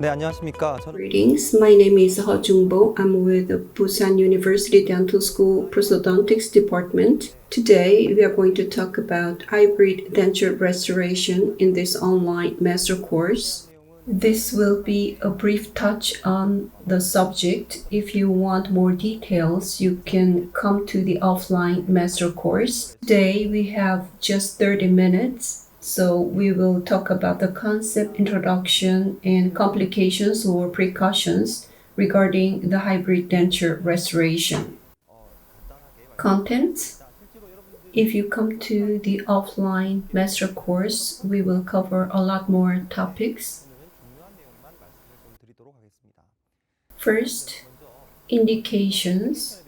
네, 안녕하십니까. Greetings, my name is Ho Jung-bo. I'm with the Busan University Dental School PROSTHODONTICS Department. Today, we are going to talk about hybrid denture restoration in this online master course. This will be a brief touch on the subject. If you want more details, you can come to the offline master course. Today, we have just 30 minutes. So we will talk about the concept, introduction, and complications or precautions regarding the hybrid denture restoration. Contents. If you come to the offline master course, we will cover a lot more topics. First, indications.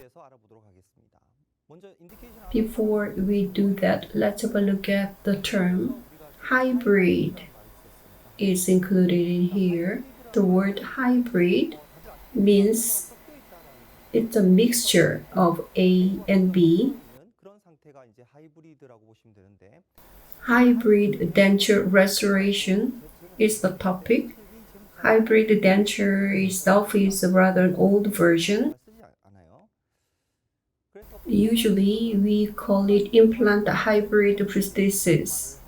Before we do that, let's have a look at the term. Hybrid is included in here. The word hybrid means it's a mixture of A and B. Hybrid denture restoration is the topic. Hybrid denture itself is rather an old version. Usually, we call it implant hybrid prosthesis.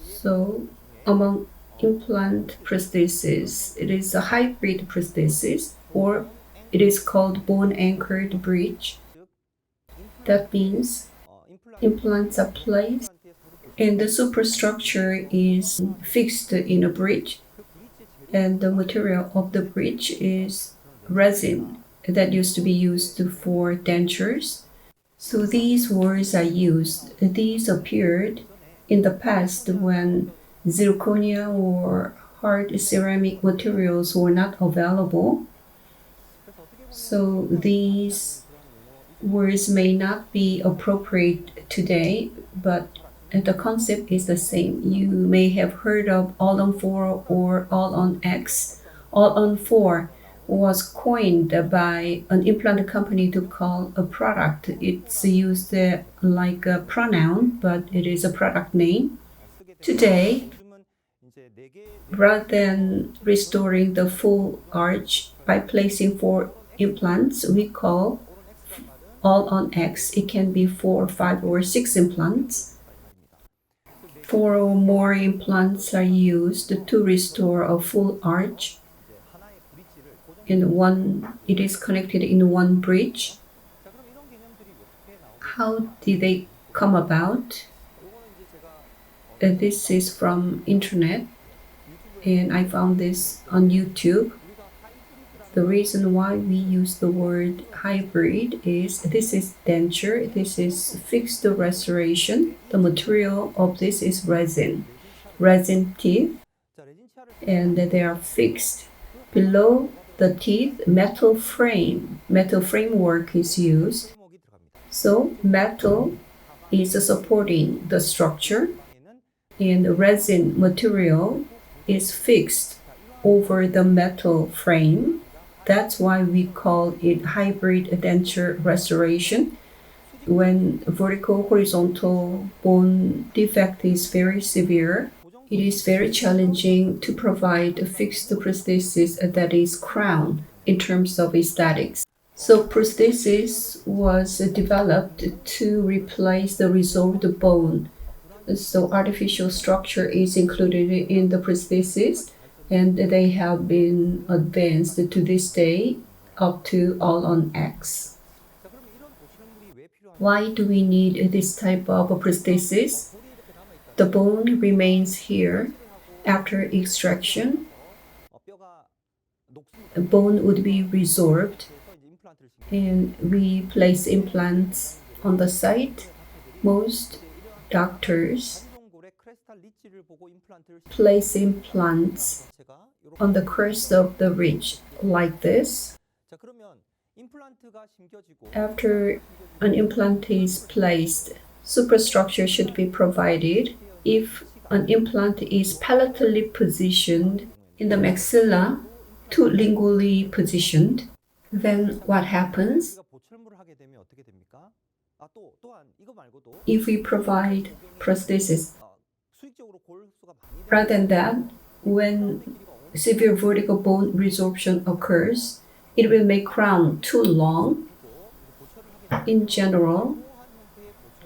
So, among implant prosthesis, it is a hybrid prosthesis, or it is called bone-anchored bridge. That means implants are placed and the superstructure is fixed in a bridge, and the material of the bridge is resin that used to be used for dentures. So these words are used. These appeared in the past when zirconia or hard ceramic materials were not available. So these words may not be appropriate today, but the concept is the same. You may have heard of all-on-4 or all-on-X. All-on-4 was coined by an implant company to call a product. It's used like a pronoun, but it is a product name. Today, rather than restoring the full arch by placing 4 implants, we call all on X. It can be 4, 5, or 6 implants. 4 or more implants are used to restore a full arch. It is connected in one bridge. How did they come about? This is from internet, and I found this on YouTube. The reason why we use the word hybrid is this is denture, this is fixed restoration. The material of this is resin teeth, and they are fixed. Below the teeth, metal framework is used. So metal is supporting the structure, and the resin material is fixed over the metal frame. That's why we call it hybrid denture restoration. When vertical-horizontal bone defect is very severe, it is very challenging to provide a fixed prosthesis that is crown in terms of aesthetics. So prosthesis was developed to replace the resolved bone. So artificial structure is included in the prosthesis, and they have been advanced to this day up to all on X. Why do we need this type of prosthesis? The bone remains here after extraction. The bone would be resorbed, and we place implants on the site. Most doctors place implants on the crest of the ridge like this. After an implant is placed, superstructure should be provided. If an implant is palatally positioned in the maxilla to lingually positioned, then what happens? If we provide prosthesis, rather than that, when severe vertical bone resorption occurs, it will make crown too long. In general,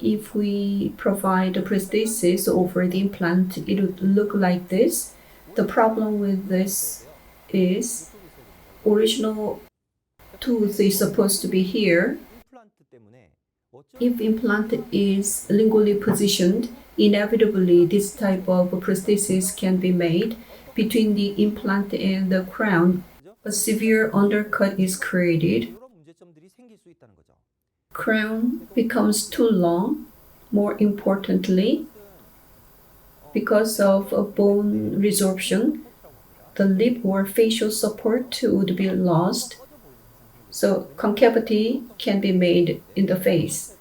if we provide a prosthesis over the implant, it would look like this. The problem with this is original tooth is supposed to be here. If implant is lingually positioned, inevitably this type of prosthesis can be made. Between the implant and the crown, a severe undercut is created. Crown becomes too long. More importantly, because of a bone resorption, the lip or facial support would be lost. So concavity can be made in the face.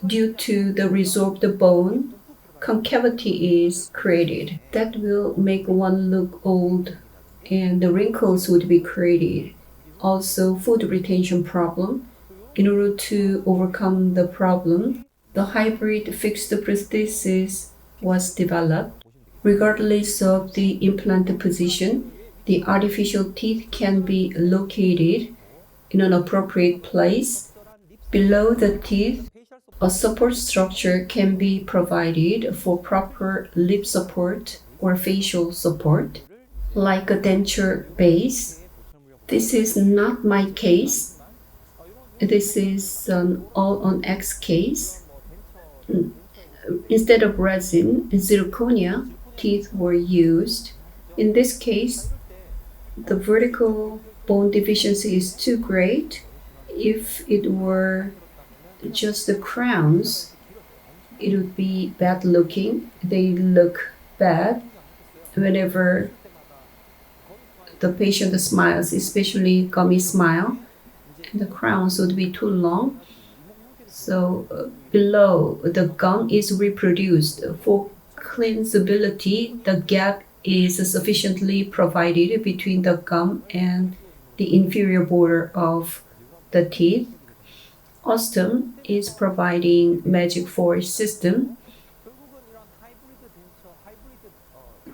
Due to the resorbed bone, concavity is created. That will make one look old and the wrinkles would be created. Also, food retention problem. In order to overcome the problem, the hybrid fixed prosthesis was developed. Regardless of the implant position, the artificial teeth can be located in an appropriate place. Below the teeth, a support structure can be provided for proper lip support or facial support, like a denture base. This is not my case. This is an all-on-X case. Instead of resin, zirconia teeth were used. In this case, the vertical bone deficiency is too great. If it were just the crowns, it would be bad looking. They look bad whenever the patient smiles, especially gummy smile. The crowns would be too long. So below, the gum is reproduced. For cleansability, the gap is sufficiently provided between the gum and the inferior border of the teeth. OSSTEM is providing Magic 4 system.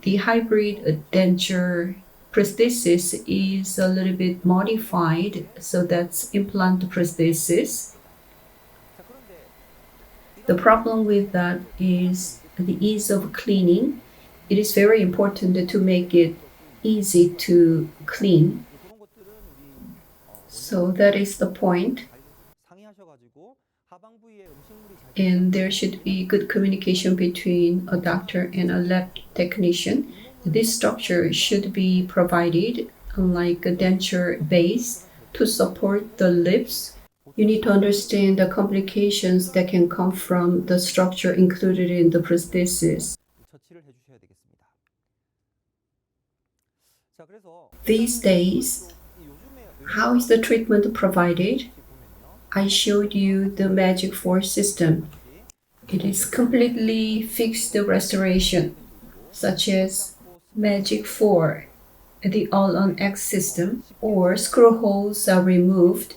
The hybrid denture prosthesis is a little bit modified, so that's implant prosthesis. The problem with that is the ease of cleaning. It is very important to make it easy to clean. So that is the point. And there should be good communication between a doctor and a lab technician. This structure should be provided, like a denture base, to support the lips. You need to understand the complications that can come from the structure included in the prosthesis. These days, how is the treatment provided? I showed you the Magic 4 system. It is completely fixed restoration, such as Magic 4, the all-on-X system, or screw holes are removed.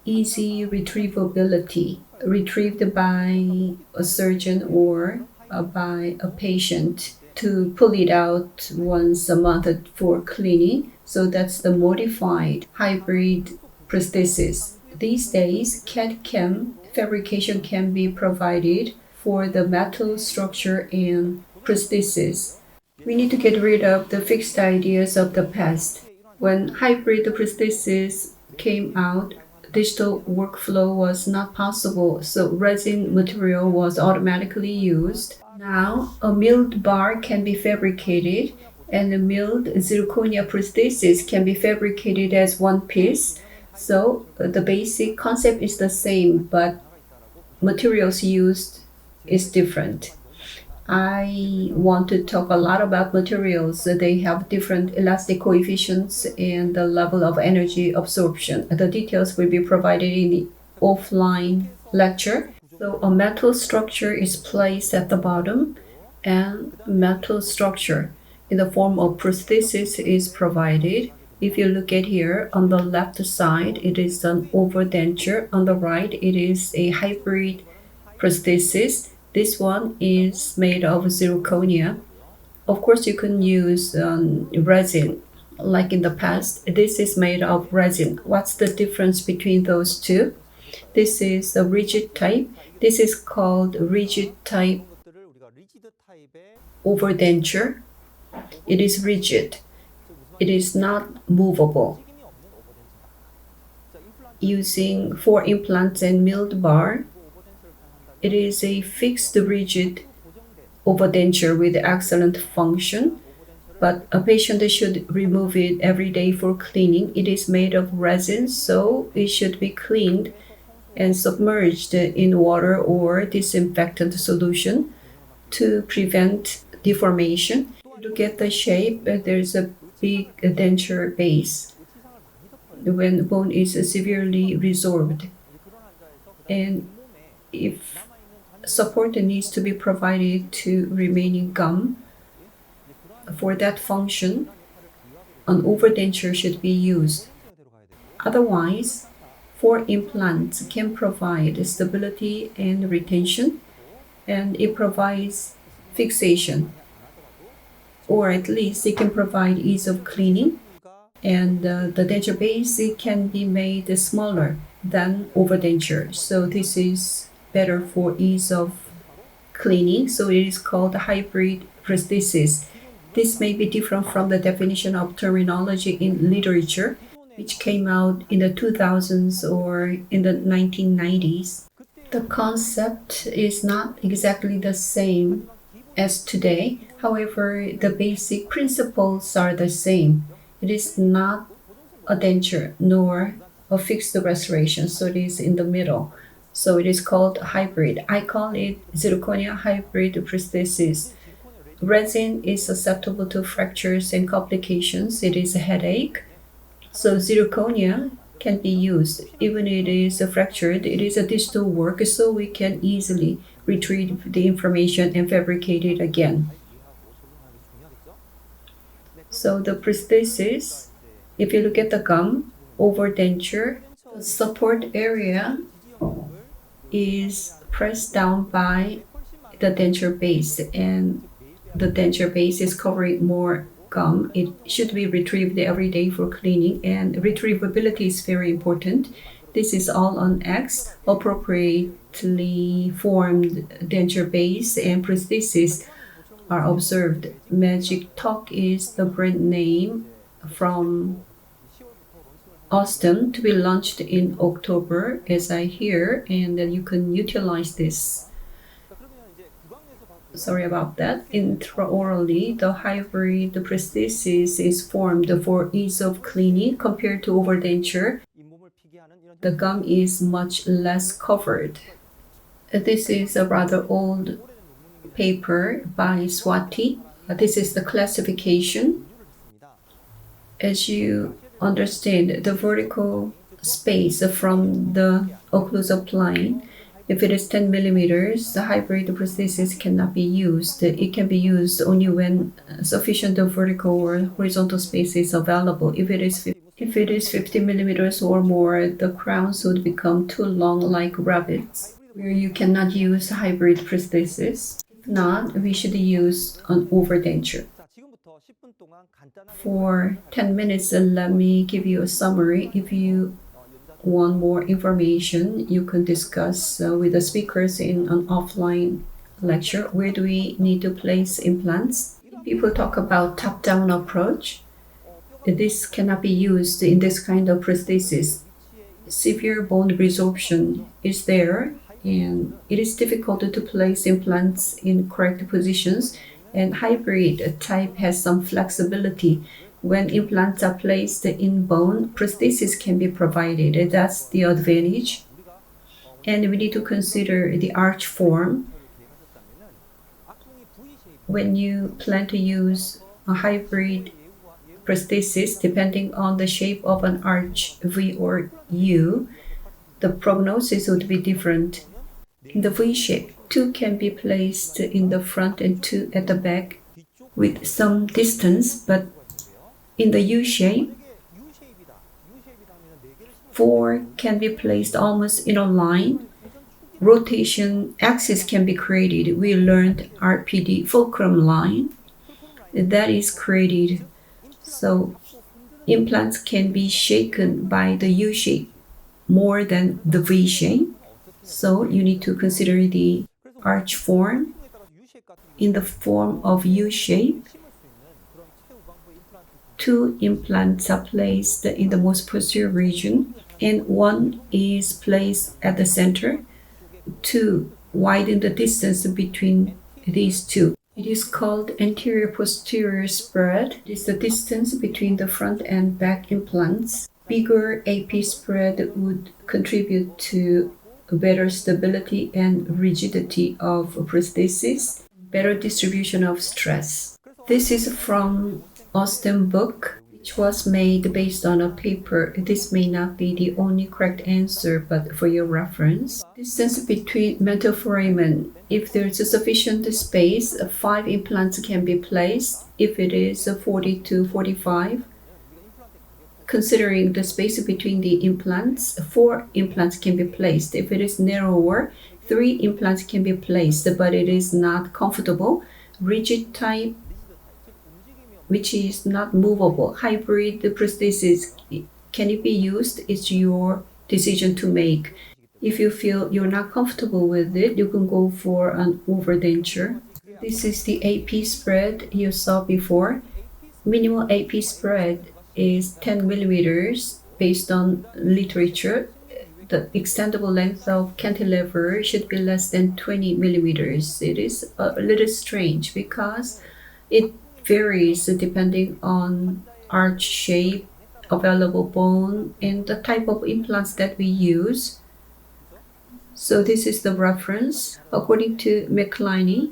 Easy retrievability, retrieved by a surgeon or by a patient to pull it out once a month for cleaning. So that's the modified hybrid prosthesis. These days, CAD/CAM fabrication can be provided for the metal structure and prosthesis. We need to get rid of the fixed ideas of the past. When hybrid prosthesis came out, digital workflow was not possible, so resin material was automatically used. Now, a milled bar can be fabricated, and a milled zirconia prosthesis can be fabricated as one piece. So the basic concept is the same, but materials used is different. I want to talk a lot about materials. They have different elastic coefficients and the level of energy absorption. The details will be provided in the offline lecture. So a metal structure is placed at the bottom, and metal structure in the form of prosthesis is provided. If you look at here, on the left side, it is an overdenture. On the right, it is a hybrid prosthesis. This one is made of zirconia. Of course, you can use resin like in the past. This is made of resin. What's the difference between those two? This is a rigid type. This is called rigid type overdenture. It is rigid. It is not movable. Using 4 implants and milled bar, it is a fixed rigid overdenture with excellent function, but a patient should remove it every day for cleaning. It is made of resin, so it should be cleaned and submerged in water or disinfectant solution to prevent deformation. Look at the shape, there's a big denture base when bone is severely resorbed. And if support needs to be provided to remaining gum, for that function, an overdenture should be used. Otherwise, 4 implants can provide stability and retention, and it provides fixation, or at least it can provide ease of cleaning, and the denture base it can be made smaller than overdenture. So this is better for ease of cleaning, so it is called hybrid prosthesis. This may be different from the definition of terminology in literature, which came out in the 2000s or in the 1990s. The concept is not exactly the same as today. However, the basic principles are the same. It is not a denture nor a fixed restoration, so it is in the middle. So it is called hybrid. I call it zirconia hybrid prosthesis. Resin is susceptible to fractures and complications. It is a headache. So zirconia can be used. Even if it is fractured, it is a digital work, so we can easily retrieve the information and fabricate it again. So the prosthesis, if you look at the gum, overdenture, the support area is pressed down by the denture base, and the denture base is covering more gum. It should be retrieved every day for cleaning, and retrievability is very important. This is all on X. Appropriately formed denture base and prosthesis are observed. Magic Talk is the brand name from OSSTEM to be launched in October, as I hear, and then you can utilize this. Sorry about that. Intraorally, the hybrid prosthesis is formed for ease of cleaning compared to overdenture. The gum is much less covered. This is a rather old paper by Swati. This is the classification. As you understand, the vertical space from the occlusal plane, if it is 10 millimeters, the hybrid prosthesis cannot be used. It can be used only when sufficient vertical or horizontal space is available. If it is 50 millimeters or more, the crowns would become too long like rabbits, where you cannot use hybrid prosthesis. If not, we should use an overdenture. For 10 minutes, let me give you a summary. If you want more information, you can discuss with the speakers in an offline lecture. Where do we need to place implants? People talk about top-down approach. This cannot be used in this kind of prosthesis. Severe bone resorption is there, and it is difficult to place implants in correct positions, and hybrid type has some flexibility. When implants are placed in bone, prosthesis can be provided. That's the advantage. And we need to consider the arch form. When you plan to use a hybrid prosthesis, depending on the shape of an arch V or U, the prognosis would be different. In the V shape, 2 can be placed in the front and 2 at the back with some distance, but in the U shape, 4 can be placed almost in a line. Rotation axis can be created. We learned RPD, fulcrum line. that is created. So implants can be shaken by the U shape more than the V shape. So you need to consider the arch form in the form of U shape. 2 implants are placed in the most posterior region, and 1 is placed at the center to widen the distance between these two. It is called anterior-posterior spread. It is the distance between the front and back implants. Bigger AP spread would contribute to better stability and rigidity of prosthesis, better distribution of stress. This is from OSSTEM book, which was made based on a paper. This may not be the only correct answer, but for your reference. Distance between metaforamen. If there is sufficient space, 5 implants can be placed. If it is 40 to 45, considering the space between the implants, 4 implants can be placed. If it is narrower, 3 implants can be placed, but it is not comfortable. Rigid type, which is not movable, hybrid prosthesis, can it be used? It's your decision to make. If you feel you're not comfortable with it, you can go for an overdenture. This is the AP spread you saw before. Minimal AP spread is 10 millimeters based on literature. The extendable length of cantilever should be less than 20 millimeters. It is a little strange because it varies depending on arch shape, available bone, and the type of implants that we use. So this is the reference. According to McCliney,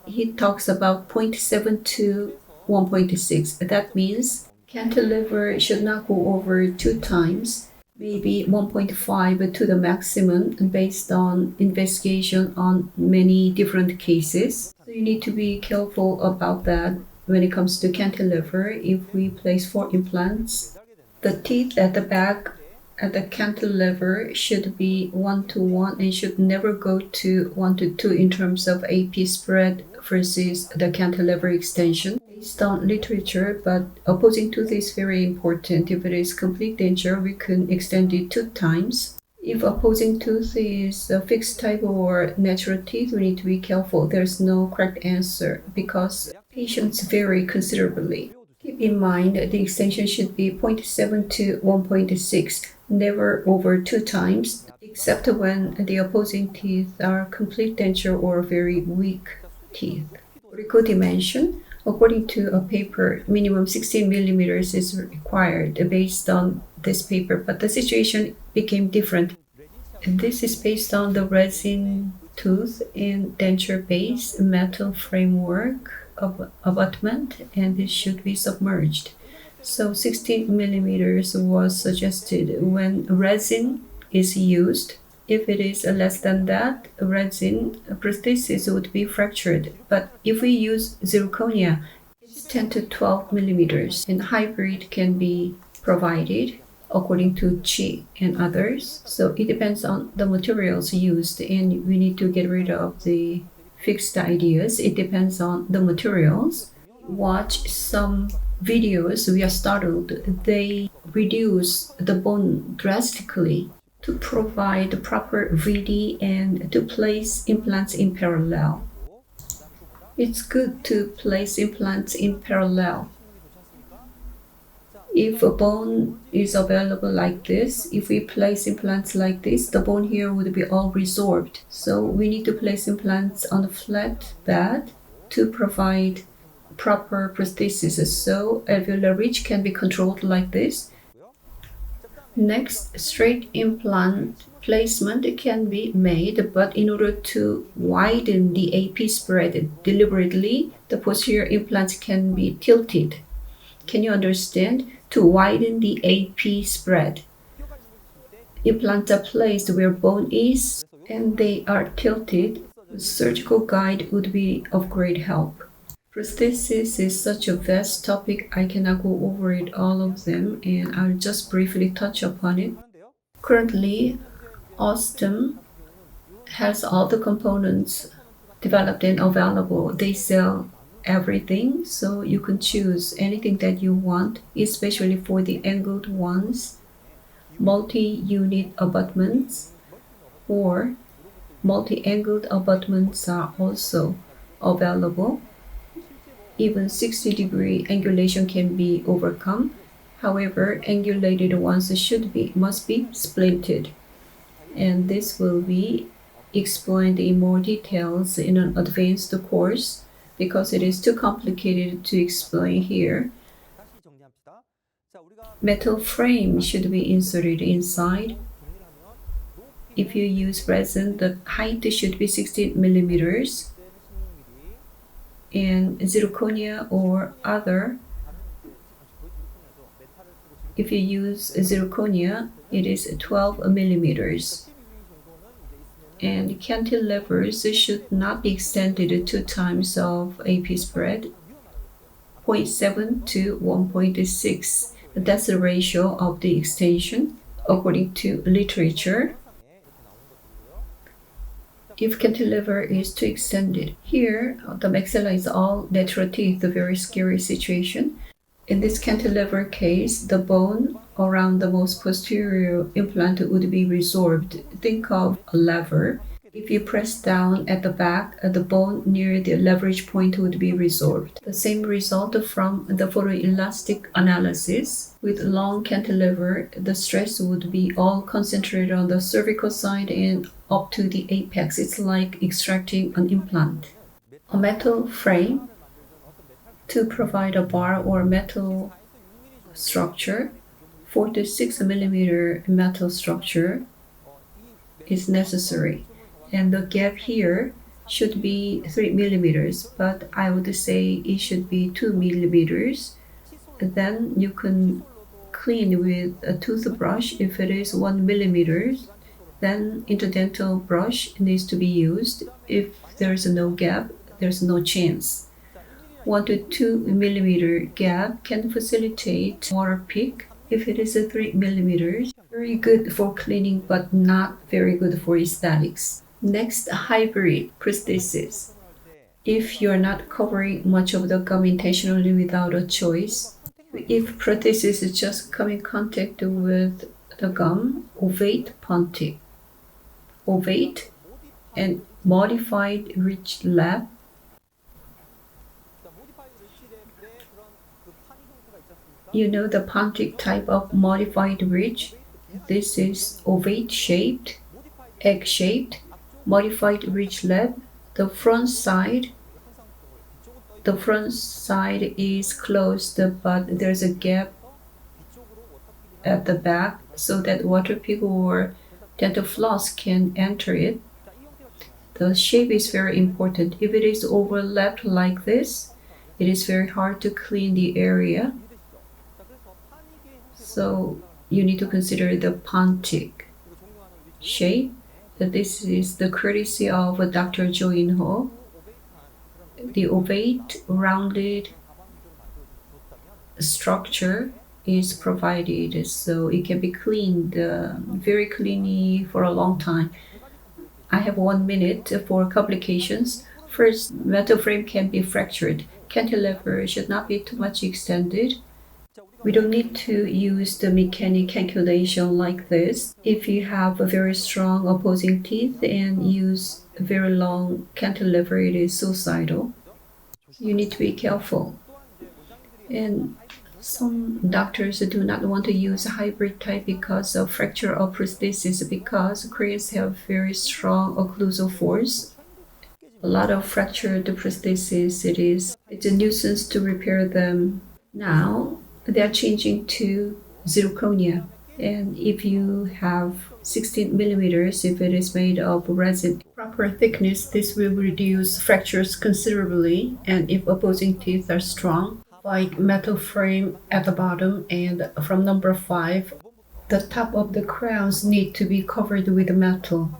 he talks about 0.7 to 1.6. That means cantilever should not go over 2 times, maybe 1.5 to the maximum based on investigation on many different cases. So you need to be careful about that when it comes to cantilever. If we place 4 implants, the teeth at the back at the cantilever should be 1 to 1 and should never go to 1 to 2 in terms of AP spread versus the cantilever extension based on literature. But opposing tooth is very important. If it is complete denture, we can extend it 2 times. If opposing tooth is a fixed type or natural teeth, we need to be careful. There's no correct answer because patients vary considerably. Keep in mind the extension should be 0.7 to 1.6, never over 2 times, except when the opposing teeth are complete denture or very weak teeth. Vertical dimension. According to a paper, minimum 16 millimeters is required based on this paper, but the situation became different. This is based on the resin tooth and denture base metal framework of abutment, and this should be submerged. So 16 millimeters was suggested when resin is used. If it is less than that, resin prosthesis would be fractured. But if we use zirconia, it's 10 to 12 millimeters, and hybrid can be provided according to Chi and others. So it depends on the materials used, and we need to get rid of the fixed ideas. It depends on the materials. Watch some videos, we are startled. They reduce the bone drastically to provide proper VD and to place implants in parallel. It's good to place implants in parallel. If a bone is available like this, if we place implants like this, the bone here would be all resorbed. So we need to place implants on a flat bed to provide proper prosthesis. So alveolar ridge can be controlled like this. Next, straight implant placement can be made, but in order to widen the AP spread deliberately, the posterior implants can be tilted. Can you understand? To widen the AP spread, implants are placed where bone is and they are tilted. A surgical guide would be of great help. Prosthesis is such a vast topic, I cannot go over it all of them, and I'll just briefly touch upon it. Currently, OSSTEM has all the components developed and available. They sell everything, so you can choose anything that you want, especially for the angled ones, multi-unit abutments, or multi-angled abutments are also available. Even 60-degree angulation can be overcome. However, angulated ones must be splinted. And this will be explained in more details in an advanced course because it is too complicated to explain here. Metal frame should be inserted inside. If you use resin, the height should be 16 millimeters. And zirconia or other, if you use zirconia, it is 12 millimeters. And cantilevers should not be extended 2 times of AP spread, 0.7 to 1.6. That's the ratio of the extension according to literature. If cantilever is too extended, here the maxilla is all natural teeth, a very scary situation. In this cantilever case, the bone around the most posterior implant would be resorbed. Think of a lever. If you press down at the back, the bone near the leverage point would be resorbed. The same result from the photoelastic analysis. With long cantilever, the stress would be all concentrated on the cervical side and up to the apex. It's like extracting an implant. A metal frame to provide a bar or metal structure, 4 to 6 millimeter metal structure is necessary. And the gap here should be 3 millimeters, but I would say it should be 2 millimeters. Then you can clean with a toothbrush. If it is 1 millimeter, then interdental brush needs to be used. If there is no gap, there's no chance. 1 to 2 millimeter gap can facilitate water pick. If it is a 3 millimeters, very good for cleaning but not very good for aesthetics. Next, hybrid prosthesis. If you are not covering much of the gum intentionally without a choice, if prosthesis is just come in contact with the gum, ovate pontic, ovate and modified ridge lap. You know the pontic type of modified ridge. This is ovate shaped, egg shaped, modified ridge lap. The front side is closed, but there's a gap at the back so that water pick or dental floss can enter it. The shape is very important. If it is overlapped like this, it is very hard to clean the area. So you need to consider the pontic shape. This is the courtesy of Dr. Jo In-ho. The ovate rounded structure is provided so it can be cleaned very cleanly for a long time. I have 1 minute for complications. First, metal frame can be fractured. Cantilever should not be too much extended. We don't need to use the mechanic calculation like this. If you have a very strong opposing teeth and use a very long cantilever, it is suicidal. You need to be careful. And some doctors do not want to use a hybrid type because of fracture of prosthesis, because Koreans have very strong occlusal force. A lot of fractured prosthesis, it's a nuisance to repair them. Now, they are changing to zirconia. And if you have 16 millimeters, if it is made of resin, proper thickness, this will reduce fractures considerably. And if opposing teeth are strong, like metal frame at the bottom and from number 5, the top of the crowns need to be covered with metal.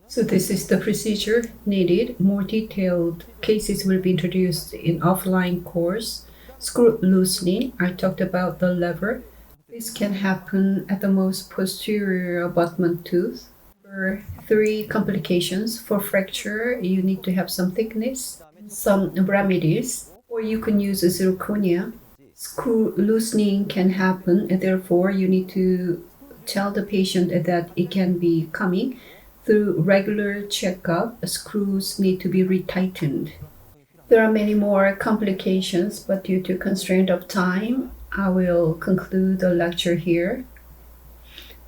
So this is the procedure needed. More detailed cases will be introduced in offline course. Screw loosening, I talked about the lever. This can happen at the most posterior abutment tooth. For 3 complications. For fracture, you need to have some thickness, some remedies. or you can use a zirconia. Screw loosening can happen, and therefore you need to tell the patient that it can be coming. Through regular checkup, screws need to be retightened. There are many more complications, but due to constraint of time, I will conclude the lecture here.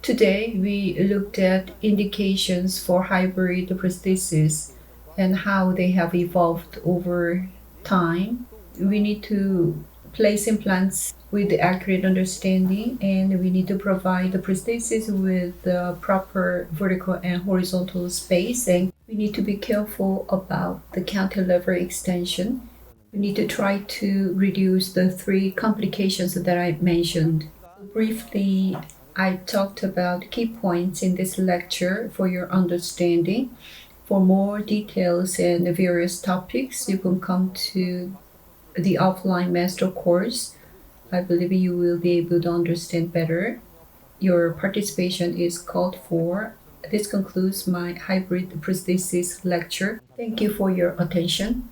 Today, we looked at indications for hybrid prosthesis and how they have evolved over time. We need to place implants with accurate understanding, and we need to provide the prosthesis with the proper vertical and horizontal space, and we need to be careful about the cantilever extension. We need to try to reduce the 3 complications that I mentioned. Briefly, I talked about key points in this lecture for your understanding. For more details and various topics, you can come to the offline master course. I believe you will be able to understand better. Your participation is called for. This concludes my hybrid prosthesis lecture. Thank you for your attention.